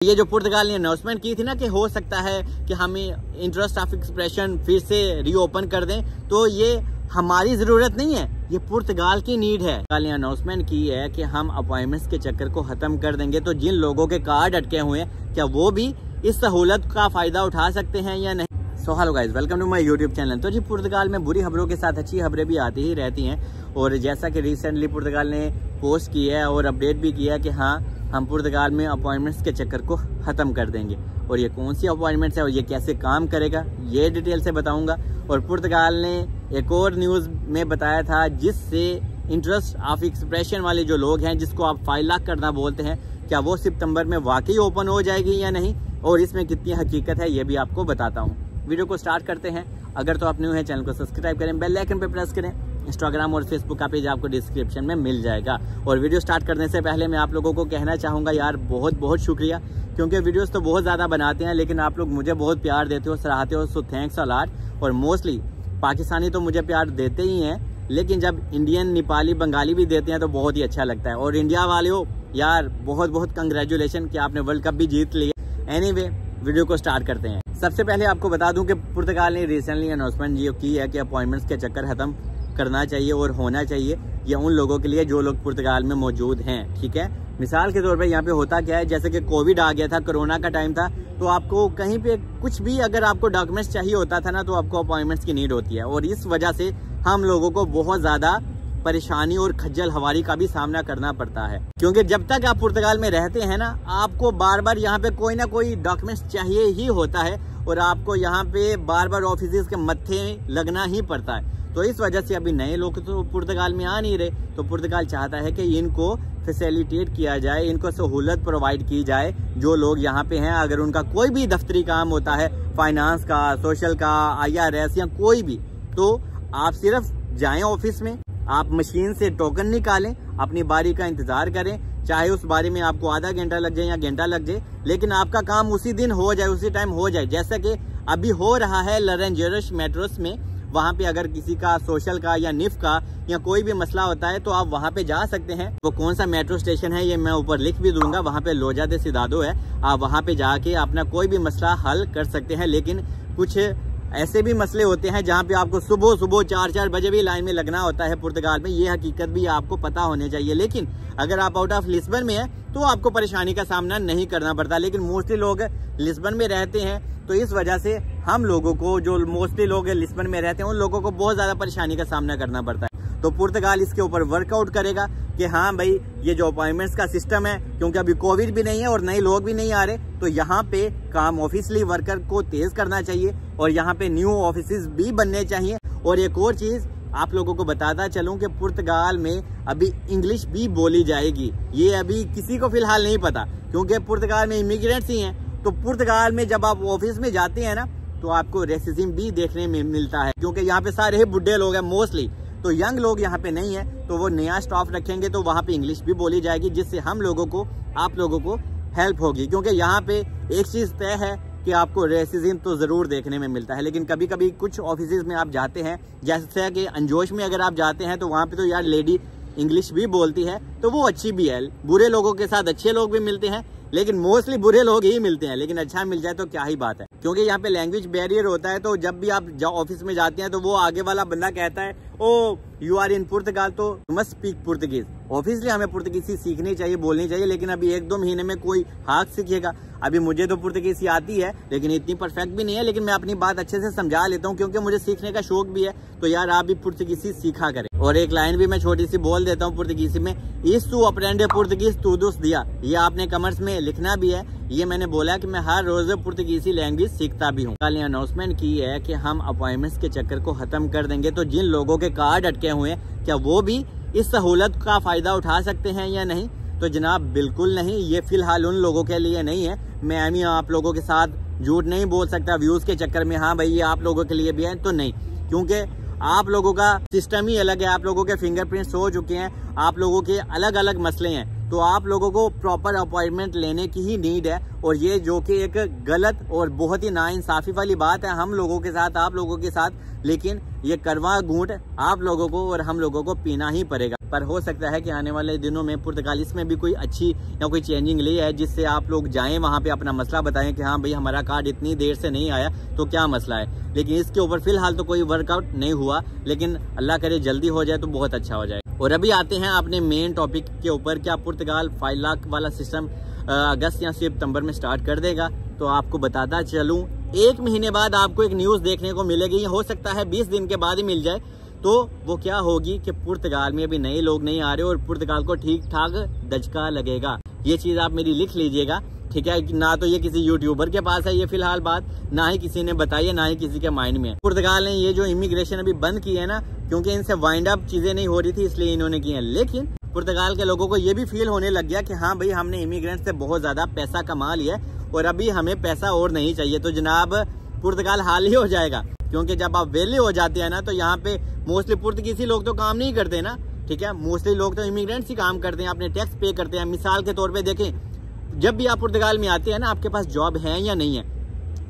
ये जो पुर्तगाल ने अनाउंसमेंट की थी ना कि हो सकता है कि हमें इंटरेस्ट ऑफ एक्सप्रेशन फिर से रीओपन कर दें, तो ये हमारी जरूरत नहीं है, ये पुर्तगाल की नीड है। पुर्तगाल ने अनाउंसमेंट की है कि हम अपॉइंटमेंट्स के चक्कर को खत्म कर देंगे, तो जिन लोगों के कार्ड अटके हुए हैं क्या वो भी इस सहूलत का फायदा उठा सकते हैं या नहीं। So hello guys, welcome to my YouTube channel. तो जी पुर्तगाल में बुरी खबरों के साथ अच्छी खबरें भी आती ही रहती हैं, और जैसा कि रिसेंटली पुर्तगाल ने पोस्ट किया है और अपडेट भी किया है कि हाँ हम पुर्तगाल में अपॉइंटमेंट्स के चक्कर को ख़त्म कर देंगे। और ये कौन सी अपॉइंटमेंट्स है और ये कैसे काम करेगा ये डिटेल से बताऊंगा। और पुर्तगाल ने एक और न्यूज़ में बताया था जिससे इंटरेस्ट ऑफ एक्सप्रेशन वाले जो लोग हैं, जिसको आप 5 लाख करना बोलते हैं, क्या वो सितंबर में वाकई ओपन हो जाएगी या नहीं, और इसमें कितनी हकीकत है ये भी आपको बताता हूँ। वीडियो को स्टार्ट करते हैं। अगर तो आप न्यू हैं चैनल को सब्सक्राइब करें, बेल आइकन पे प्रेस करें। इंस्टाग्राम और फेसबुक का पेज आपको डिस्क्रिप्शन में मिल जाएगा। और वीडियो स्टार्ट करने से पहले मैं आप लोगों को कहना चाहूँगा यार बहुत बहुत शुक्रिया, क्योंकि वीडियोस तो बहुत ज़्यादा बनाते हैं लेकिन आप लोग मुझे बहुत प्यार देते हो, सराहते हो, सो थैंक्स अ लॉट। और मोस्टली पाकिस्तानी तो मुझे प्यार देते ही हैं, लेकिन जब इंडियन, नेपाली, बंगाली भी देते हैं तो बहुत ही अच्छा लगता है। और इंडिया वाले हो यार बहुत बहुत कंग्रेचुलेशन कि आपने वर्ल्ड कप भी जीत लिया। एनीवे वीडियो को स्टार्ट करते हैं। सबसे पहले आपको बता दूं कि पुर्तगाल ने रिसेंटली अनाउंसमेंट ये की है कि अपॉइंटमेंट्स के चक्कर खत्म करना चाहिए और होना चाहिए ये उन लोगों के लिए जो लोग पुर्तगाल में मौजूद हैं। ठीक है, मिसाल के तौर पे यहाँ पे होता क्या है, जैसे कि कोविड आ गया था, कोरोना का टाइम था, तो आपको कहीं पे कुछ भी अगर आपको डॉक्यूमेंट्स चाहिए होता था ना, तो आपको अपॉइंटमेंट्स की नीड होती है। और इस वजह से हम लोगों को बहुत ज्यादा परेशानी और खज्जल हवारी का भी सामना करना पड़ता है, क्योंकि जब तक आप पुर्तगाल में रहते हैं ना, आपको बार बार यहाँ पे कोई ना कोई डॉक्यूमेंट्स चाहिए ही होता है, और आपको यहाँ पे बार बार ऑफिस के मत्थे लगना ही पड़ता है। तो इस वजह से अभी नए लोग तो पुर्तगाल में आ नहीं रहे, तो पुर्तगाल चाहता है कि इनको फैसिलिटेट किया जाए, इनको सहूलत प्रोवाइड की जाए। जो लोग यहाँ पे हैं, अगर उनका कोई भी दफ्तरी काम होता है, फाइनेंस का, सोशल का, IRS या कोई भी, तो आप सिर्फ जाएं ऑफिस में, आप मशीन से टोकन निकालें, अपनी बारी का इंतजार करें, चाहे उस बारी में आपको आधा घंटा लग जाए या घंटा लग जाए, लेकिन आपका काम उसी दिन हो जाए, उसी टाइम हो जाए। जैसा कि अभी हो रहा है लरेंजेरस मेट्रोस में, वहां पे अगर किसी का सोशल का या निफ का या कोई भी मसला होता है तो आप वहां पे जा सकते हैं। वो कौन सा मेट्रो स्टेशन है ये मैं ऊपर लिख भी दूंगा, वहां पे लोजा दे सिदादो है, आप वहां पे जाके अपना कोई भी मसला हल कर सकते हैं। लेकिन कुछ ऐसे भी मसले होते हैं जहाँ पे आपको सुबह 4 बजे भी लाइन में लगना होता है पुर्तगाल में, ये हकीकत भी आपको पता होने चाहिए। लेकिन अगर आप आउट ऑफ लिस्बन में हैं तो आपको परेशानी का सामना नहीं करना पड़ता, लेकिन मोस्टली लोग लिस्बन में रहते हैं, तो इस वजह से हम लोगों को, जो मोस्टली लोग लिस्बन में रहते हैं, उन लोगों को बहुत ज्यादा परेशानी का सामना करना पड़ता है। तो पुर्तगाल इसके ऊपर वर्कआउट करेगा कि हाँ भाई ये जो अपॉइंटमेंट्स का सिस्टम है, क्योंकि अभी कोविड भी नहीं है और नए लोग भी नहीं आ रहे, तो यहाँ पे काम ऑफिशियली वर्कर को तेज करना चाहिए और यहाँ पे न्यू ऑफिस भी बनने चाहिए। और एक और चीज आप लोगों को बताता चलूं कि पुर्तगाल में अभी इंग्लिश भी बोली जाएगी। ये अभी किसी को फिलहाल नहीं पता, क्योंकि पुर्तगाल में इमिग्रेंट्स ही हैं। तो पुर्तगाल में जब आप ऑफिस में जाते हैं ना, तो आपको रेसिज्म भी देखने में मिलता है, क्योंकि यहाँ पे सारे बुढ़े लोग हैं मोस्टली, तो यंग लोग यहाँ पे नहीं है। तो वो नया स्टाफ रखेंगे तो वहाँ पे इंग्लिश भी बोली जाएगी, जिससे हम लोगों को, आप लोगों को हेल्प होगी। क्योंकि यहाँ पे एक चीज तय है कि आपको रेसिज्म तो जरूर देखने में मिलता है, लेकिन कभी कभी कुछ ऑफिस में आप जाते हैं, जैसे कि अंजोश में अगर आप जाते हैं, तो वहाँ पे तो यार लेडी इंग्लिश भी बोलती है, तो वो अच्छी भी है। बुरे लोगों के साथ अच्छे लोग भी मिलते हैं, लेकिन मोस्टली बुरे लोग ही मिलते हैं, लेकिन अच्छा मिल जाए तो क्या ही बात है। क्योंकि यहाँ पे लैंग्वेज बैरियर होता है, तो जब भी आप ऑफिस में जाते हैं तो वो आगे वाला बंदा कहता है ओ यू आर इन पुर्तगाल तो मस्ट स्पीक पुर्तगीज। ऑब्वियसली हमें पुर्तगीजी सीखनी चाहिए, बोलनी चाहिए, लेकिन अभी 1-2 महीने में कोई हाथ सीखेगा। अभी मुझे तो पुर्तगीजी आती है, लेकिन इतनी परफेक्ट भी नहीं है, लेकिन मैं अपनी बात अच्छे से समझा लेता हूँ, क्योंकि मुझे सीखने का शौक भी है। तो यार आप भी पुर्तगीजी सीखा करें। और एक लाइन भी मैं छोटी सी बोल देता हूँ पुर्तगीजी में, इस तू अपरेंडे पुर्तगीज टूडोस दिया। ये आपने कमेंट्स में लिखना भी है, ये मैंने बोला कि मैं हर रोज पुर्तगीजी लैंग्वेज सीखता भी हूँ। कल ने अनाउंसमेंट की है कि हम अपॉइंटमेंट्स के चक्कर को खत्म कर देंगे, तो जिन लोगों के कार्ड अटके हुए हैं क्या वो भी इस सहूलत का फायदा उठा सकते हैं या नहीं। तो जनाब बिल्कुल नहीं, ये फिलहाल उन लोगों के लिए नहीं है। मैं भी आप लोगों के साथ झूठ नहीं बोल सकता व्यूज के चक्कर में, हाँ भाई ये आप लोगों के लिए भी है, तो नहीं, क्योंकि आप लोगों का सिस्टम ही अलग है, आप लोगों के फिंगरप्रिंट्स हो चुके हैं, आप लोगों के अलग अलग मसले हैं, तो आप लोगों को प्रॉपर अपॉइंटमेंट लेने की ही नीड है। और ये जो कि एक गलत और बहुत ही नाइंसाफी वाली बात है हम लोगों के साथ, आप लोगों के साथ, लेकिन ये करवा घूंट आप लोगों को और हम लोगों को पीना ही पड़ेगा। पर हो सकता है कि आने वाले दिनों में पुर्तगाल इसमें भी कोई अच्छी या कोई चेंजिंग ली है, जिससे आप लोग जाएं वहां पे अपना मसला बताएं कि हाँ भाई हमारा कार्ड इतनी देर से नहीं आया तो क्या मसला है। लेकिन इसके ऊपर फिलहाल तो कोई वर्कआउट नहीं हुआ, लेकिन अल्लाह करे जल्दी हो जाए तो बहुत अच्छा हो जाए। और अभी आते हैं अपने मेन टॉपिक के ऊपर, क्या पुर्तगाल 5 लाख वाला सिस्टम अगस्त या सितंबर में स्टार्ट कर देगा। तो आपको बताता चलूं, 1 महीने बाद आपको एक न्यूज़ देखने को मिलेगी, हो सकता है 20 दिन के बाद ही मिल जाए। तो वो क्या होगी कि पुर्तगाल में अभी नए लोग नहीं आ रहे और पुर्तगाल को ठीक ठाक दचका लगेगा। ये चीज़ आप मेरी लिख लीजिएगा, ठीक है। ना तो ये किसी यूट्यूबर के पास है ये फिलहाल बात, ना ही किसी ने बताई है, ना ही किसी के माइंड में है। पुर्तगाल ने ये जो इमिग्रेशन अभी बंद की है ना, क्योंकि इनसे वाइंड अप चीजें नहीं हो रही थी इसलिए इन्होंने की है। लेकिन पुर्तगाल के लोगों को ये भी फील होने लग गया कि हाँ भाई हमने इमिग्रेंट से बहुत ज्यादा पैसा कमा लिया और अभी हमें पैसा और नहीं चाहिए। तो जनाब पुर्तगाल हाल ही हो जाएगा, क्योंकि जब आप वेले हो जाते हैं ना तो यहाँ पे मोस्टली पुर्तगीजी लोग तो काम नहीं करते ना, ठीक है। मोस्टली लोग तो इमिग्रेंट्स ही काम करते हैं, अपने टैक्स पे करते हैं। मिसाल के तौर पे देखें, जब भी आप पुर्तगाल में आते हैं ना, आपके पास जॉब है या नहीं है,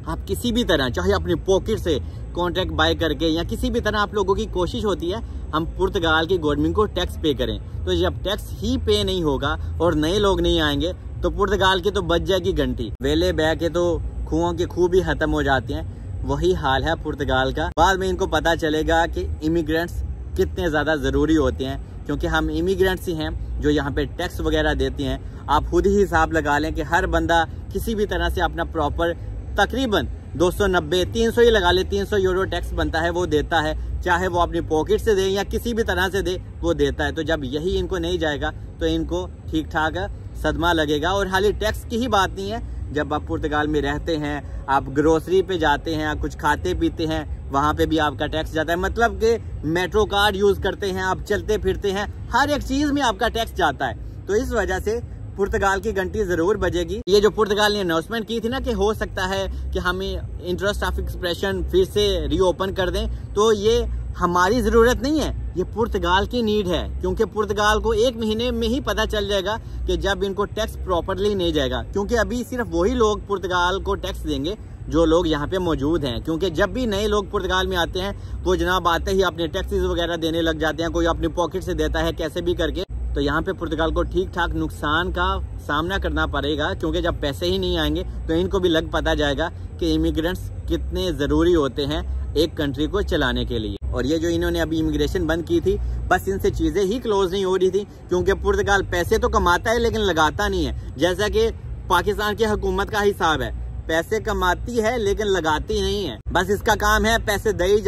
आप किसी भी तरह चाहे अपनी पॉकेट से कॉन्ट्रैक्ट बाय करके या किसी भी तरह आप लोगों की कोशिश होती है हम पुर्तगाल की गवर्नमेंट को टैक्स पे करें। तो जब टैक्स ही पे नहीं होगा और नए लोग नहीं आएंगे तो पुर्तगाल की तो बच जाएगी घंटी। वेले बह के तो कुओं के खूह भी खत्म हो जाते हैं, वही हाल है पुर्तगाल का। बाद में इनको पता चलेगा कि इमिग्रेंट्स कितने ज्यादा जरूरी होते हैं, क्योंकि हम इमिग्रेंट्स ही हैं जो यहाँ पे टैक्स वगैरह देते हैं। आप खुद ही हिसाब लगा लें कि हर बंदा किसी भी तरह से अपना प्रॉपर तकरीबन 290-300 ही लगा ले, 300 यूरो टैक्स बनता है वो देता है, चाहे वो अपनी पॉकेट से दे या किसी भी तरह से दे वो देता है। तो जब यही इनको नहीं जाएगा तो इनको ठीक ठाक सदमा लगेगा। और खाली टैक्स की ही बात नहीं है, जब आप पुर्तगाल में रहते हैं, आप ग्रोसरी पे जाते हैं, आप कुछ खाते पीते हैं, वहां पे भी आपका टैक्स जाता है। मतलब कि मेट्रो कार्ड यूज करते हैं, आप चलते फिरते हैं, हर एक चीज में आपका टैक्स जाता है। तो इस वजह से पुर्तगाल की घंटी जरूर बजेगी। ये जो पुर्तगाल ने अनाउंसमेंट की थी ना कि हो सकता है कि हमें इंटरेस्ट ऑफ एक्सप्रेशन फिर से रीओपन कर दें, तो ये हमारी जरूरत नहीं है, ये पुर्तगाल की नीड है। क्योंकि पुर्तगाल को 1 महीने में ही पता चल जाएगा कि जब इनको टैक्स प्रॉपरली नहीं जाएगा। क्योंकि अभी सिर्फ वही लोग पुर्तगाल को टैक्स देंगे जो लोग यहाँ पे मौजूद हैं। क्योंकि जब भी नए लोग पुर्तगाल में आते हैं वो जनाब आते ही अपने टैक्सेस वगैरह देने लग जाते हैं, कोई अपनी पॉकेट से देता है कैसे भी करके। तो यहाँ पे पुर्तगाल को ठीक ठाक नुकसान का सामना करना पड़ेगा, क्योंकि जब पैसे ही नहीं आएंगे तो इनको भी लग पता जाएगा कि इमिग्रेंट्स कितने जरूरी होते हैं एक कंट्री को चलाने के लिए। और ये जो इन्होंने अभी इमिग्रेशन बंद की थी, बस इनसे चीजें ही क्लोज नहीं हो रही थी, क्योंकि पुर्तगाल पैसे तो कमाता है लेकिन लगाता नहीं है। जैसा कि पाकिस्तान की हुकूमत का हिसाब है, पैसे कमाती है लेकिन लगाती नहीं है। बस इसका काम है पैसे दई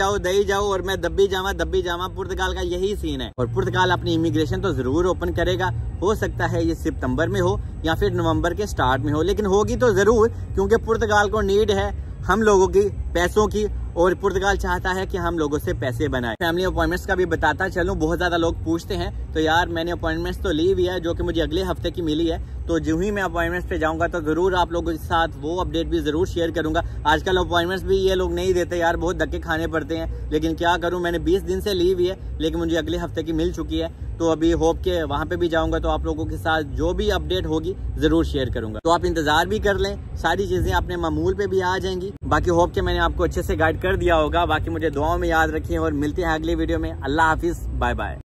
जाओ और मैं दब्बी जावा। पुर्तगाल का यही सीन है। और पुर्तगाल अपनी इमिग्रेशन तो जरूर ओपन करेगा, हो सकता है ये सितंबर में हो या फिर नवंबर के स्टार्ट में हो, लेकिन होगी तो जरूर, क्योंकि पुर्तगाल को नीड है हम लोगों की पैसों की, और पुर्तगाल चाहता है कि हम लोगों से पैसे बनाए। फैमिली अपॉइंटमेंट्स का भी बताता चलूं, बहुत ज्यादा लोग पूछते हैं, तो यार मैंने अपॉइंटमेंट्स तो ली हुई है जो कि मुझे अगले हफ्ते की मिली है। तो जो ही मैं अपॉइंटमेंट्स पे जाऊंगा तो जरूर आप लोगों के साथ वो अपडेट भी जरूर शेयर करूंगा। आजकल अपॉइंटमेंट्स भी ये लोग नहीं देते यार, बहुत धक्के खाने पड़ते हैं, लेकिन क्या करूं, मैंने 20 दिन से ली हुई है लेकिन मुझे अगले हफ्ते की मिल चुकी है। तो अभी होप के वहां पे भी जाऊंगा तो आप लोगों के साथ जो भी अपडेट होगी जरूर शेयर करूंगा। तो आप इंतजार भी कर लें, सारी चीजें अपने मामूल पे भी आ जाएंगी। बाकी होप के मैंने आपको अच्छे से गाइड कर दिया होगा। बाकी मुझे दुआओं में याद रखें और मिलते हैं अगली वीडियो में। अल्लाह हाफिज, बाय बाय।